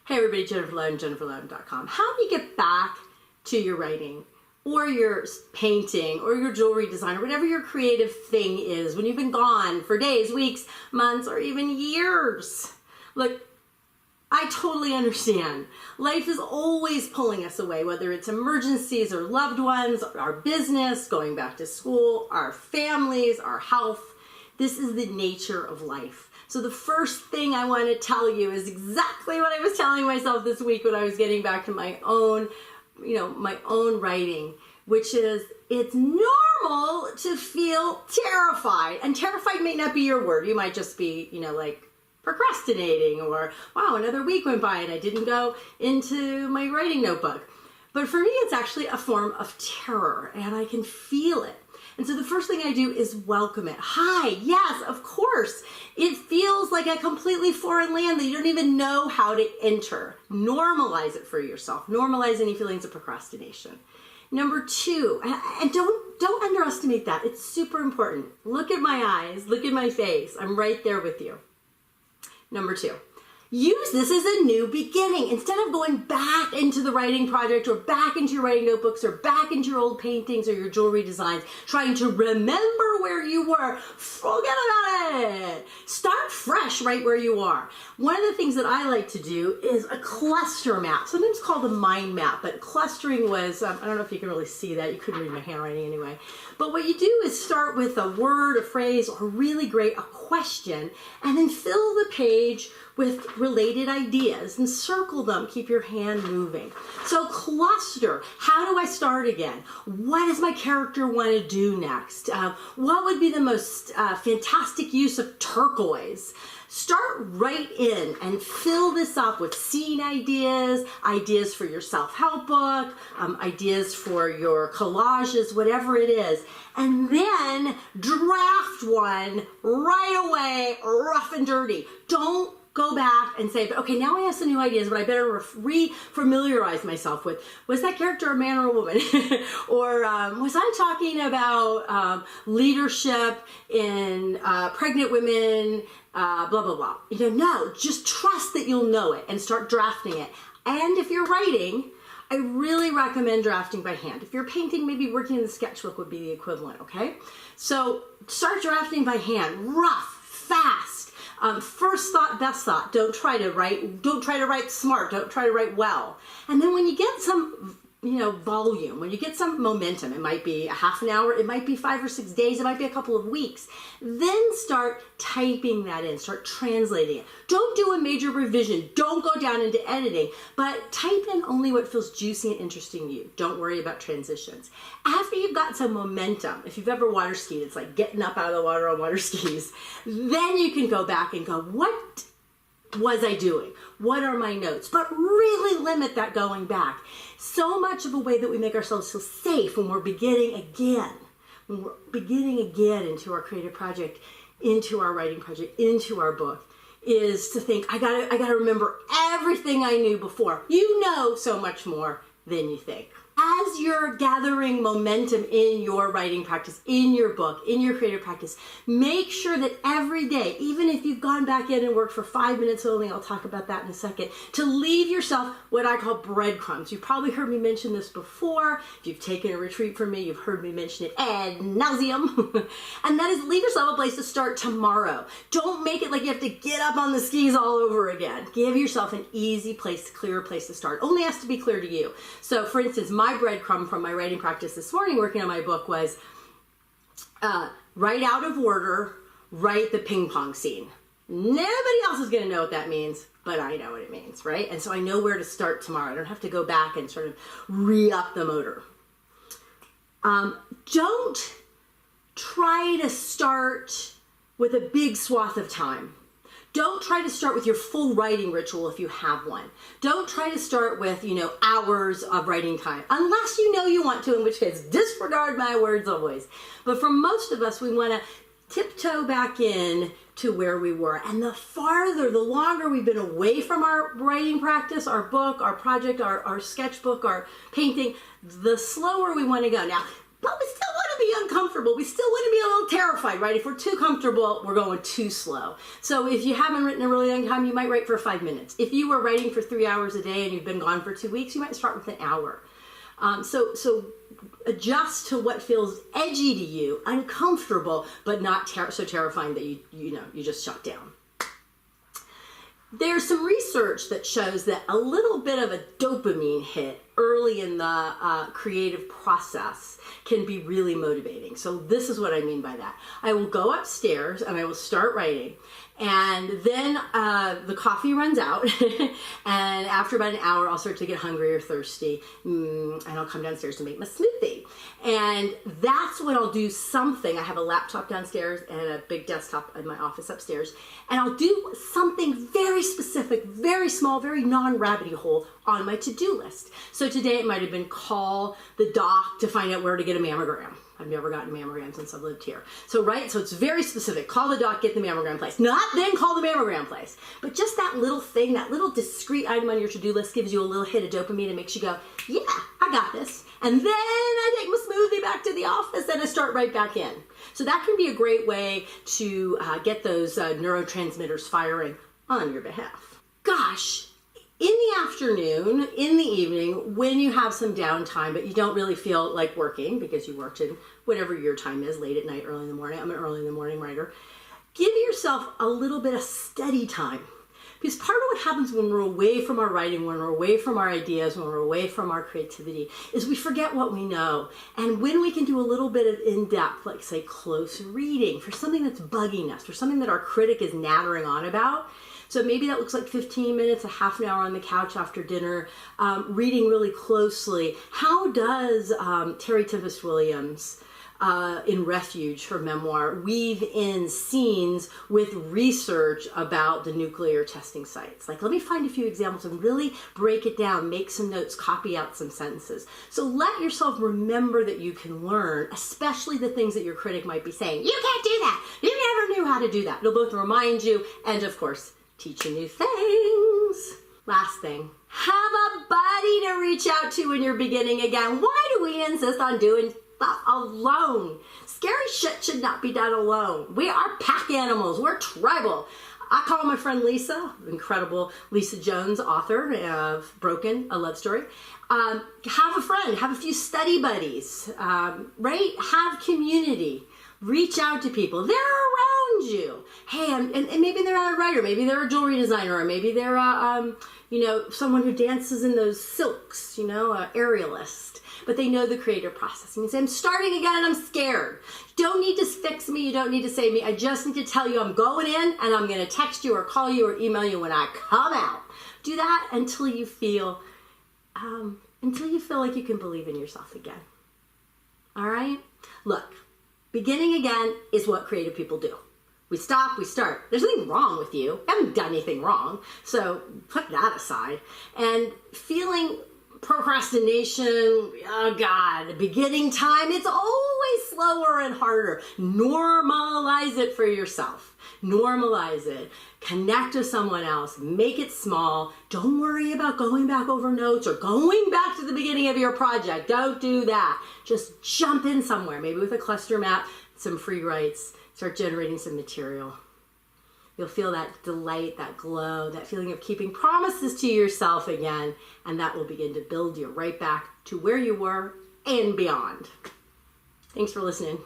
Hey everybody, Jennifer Lowe, jenniferlowe.com. How do you get back to your writing or your painting or your jewelry design or whatever your creative thing is when you've been gone for days, weeks, months, or even years? Look, I totally understand. Life is always pulling us away, whether it's emergencies or loved ones, our business, going back to school, our families, our health. This is the nature of life. So the first thing I want to tell you is exactly what I was telling myself this week when I was getting back to my own, my own writing, which is it's normal to feel terrified. And terrified may not be your word. You might just be, like procrastinating or, wow, another week went by and I didn't go into my writing notebook. But for me, it's actually a form of terror and I can feel it. And so the first thing I do is welcome it. Hi, yes, of course. It feels like a completely foreign land that you don't even know how to enter. Normalize it for yourself. Normalize any feelings of procrastination. Number two, and don't underestimate that. It's super important. Look at my eyes, look at my face. I'm right there with you. Number two, use this as a new beginning. Instead of going back into the writing project or back into your writing notebooks or back into your old paintings or your jewelry designs, trying to remember where you were, forget about it. Start fresh right where you are. One of the things that I like to do is a cluster map, sometimes called a mind map, but clustering was, I don't know if you can really see that. You couldn't read my handwriting anyway. But what you do is start with a word, a phrase, or really great, a question, and then fill the page with related ideas and circle them. Keep your hand moving. So cluster. How do I start again? What does my character want to do next? What would be the most fantastic use of turquoise? Start right in and fill this up with scene ideas, ideas for your self-help book, ideas for your collages, whatever it is. And then draft one right away, rough and dirty. Don't go back and say, okay, now I have some new ideas, but I better re-familiarize myself with, was that character a man or a woman? Or was I talking about leadership in pregnant women, blah, blah, blah. No, just trust that you'll know it and start drafting it. And if you're writing, I really recommend drafting by hand. If you're painting, maybe working in the sketchbook would be the equivalent, okay? So start drafting by hand, rough, fast. First thought, best thought. Don't try to write smart. Don't try to write well. And then when you get some, volume, when you get some momentum, it might be a half an hour, it might be 5 or 6 days, it might be a couple of weeks. Then start typing that in, start translating it. Don't do a major revision. Don't go down into editing, but type in only what feels juicy and interesting to you. Don't worry about transitions. After you've got some momentum, if you've ever water skied, it's like getting up out of the water on water skis. Then you can go back and go, what was I doing? What are my notes? But really limit that going back. So much of a way that we make ourselves feel safe when we're beginning again into our creative project, into our writing project, into our book, is to think, I gotta remember everything I knew before. You know so much more than you think. As you're gathering momentum in your writing practice, in your book, in your creative practice, make sure that every day, even if you've gone back in and worked for 5 minutes only, I'll talk about that in a second, to leave yourself what I call breadcrumbs. You've probably heard me mention this before. If you've taken a retreat from me, you've heard me mention it ad nauseum. And that is, leave yourself a place to start tomorrow. Don't make it like you have to get up on the skis all over again. Give yourself an easy place, clear place to start. Only has to be clear to you. So for instance, my breadcrumb from my writing practice this morning working on my book was write out of order, write the ping pong scene. Nobody else is going to know what that means, but I know what it means, right? And so I know where to start tomorrow. I don't have to go back and sort of re-up the motor. Don't try to start with a big swath of time. Don't try to start with your full writing ritual if you have one. Don't try to start with, hours of writing time, unless you want to, in which case disregard my words always. But for most of us, we want to tiptoe back in to where we were. And the longer we've been away from our writing practice, our book, our project, our sketchbook, our painting, the slower we want to go. Now, but we still want to be uncomfortable. We still want to be a little terrified, right? If we're too comfortable, we're going too slow. So if you haven't written a really long time, you might write for 5 minutes. If you were writing for 3 hours a day and you've been gone for 2 weeks, you might start with an hour. So adjust to what feels edgy to you, uncomfortable, but not so terrifying that you just shut down. There's some research that shows that a little bit of a dopamine hit early in the creative process can be really motivating. So this is what I mean by that. I will go upstairs and I will start writing, and then the coffee runs out and after about an hour I'll start to get hungry or thirsty, and I'll come downstairs to make my smoothie. And that's when I'll do something. I have a laptop downstairs and a big desktop in my office upstairs, and I'll do something very specific, very small, very non-rabbity hole on my to-do list. So today it might have been call the doc to find out where to get a mammogram. I've never gotten a mammogram since I've lived here. So it's very specific. Call the doc, get the mammogram place. Not then call the mammogram place. But just that little thing, that little discrete item on your to-do list gives you a little hit of dopamine and makes you go, yeah, I got this. And then I take my smoothie back to the office and I start right back in. So that can be a great way to get those neurotransmitters firing on your behalf. Gosh. In the afternoon, in the evening, when you have some downtime, but you don't really feel like working because you worked in whatever your time is, late at night, early in the morning. I'm an early in the morning writer. Give yourself a little bit of study time. Because part of what happens when we're away from our writing, when we're away from our ideas, when we're away from our creativity, is we forget what we know. And when we can do a little bit of in-depth, like say close reading, for something that's bugging us, for something that our critic is nattering on about, so maybe that looks like 15 minutes, a half an hour on the couch after dinner, reading really closely. How does Terry Tempest Williams in Refuge, her memoir, weave in scenes with research about the nuclear testing sites? Like, let me find a few examples and really break it down, make some notes, copy out some sentences. So let yourself remember that you can learn, especially the things that your critic might be saying. You can't do that. You never knew how to do that. It'll both remind you and, of course, teach you new things. Last thing, have a buddy to reach out to when you're beginning again. Why do we insist on doing stuff alone? Scary shit should not be done alone. We are pack animals. We're tribal. I call my friend Lisa, incredible Lisa Jones, author of Broken, a love story. Have a friend, have a few study buddies, right? Have community. Reach out to people. They're around you. Hey, and maybe they're not a writer. Maybe they're a jewelry designer, or maybe they're someone who dances in those silks, an aerialist. But they know the creative process. And you say, I'm starting again and I'm scared. You don't need to fix me. You don't need to save me. I just need to tell you I'm going in, and I'm going to text you or call you or email you when I come out. Do that until you feel like you can believe in yourself again. All right? Look. Beginning again is what creative people do. We stop, we start. There's nothing wrong with you. You haven't done anything wrong. So put that aside. And feeling procrastination, oh God, beginning time, it's always slower and harder. Normalize it for yourself. Normalize it. Connect with someone else. Make it small. Don't worry about going back over notes or going back to the beginning of your project. Don't do that. Just jump in somewhere, maybe with a cluster map, some free writes, start generating some material. You'll feel that delight, that glow, that feeling of keeping promises to yourself again, and that will begin to build you right back to where you were and beyond. Thanks for listening.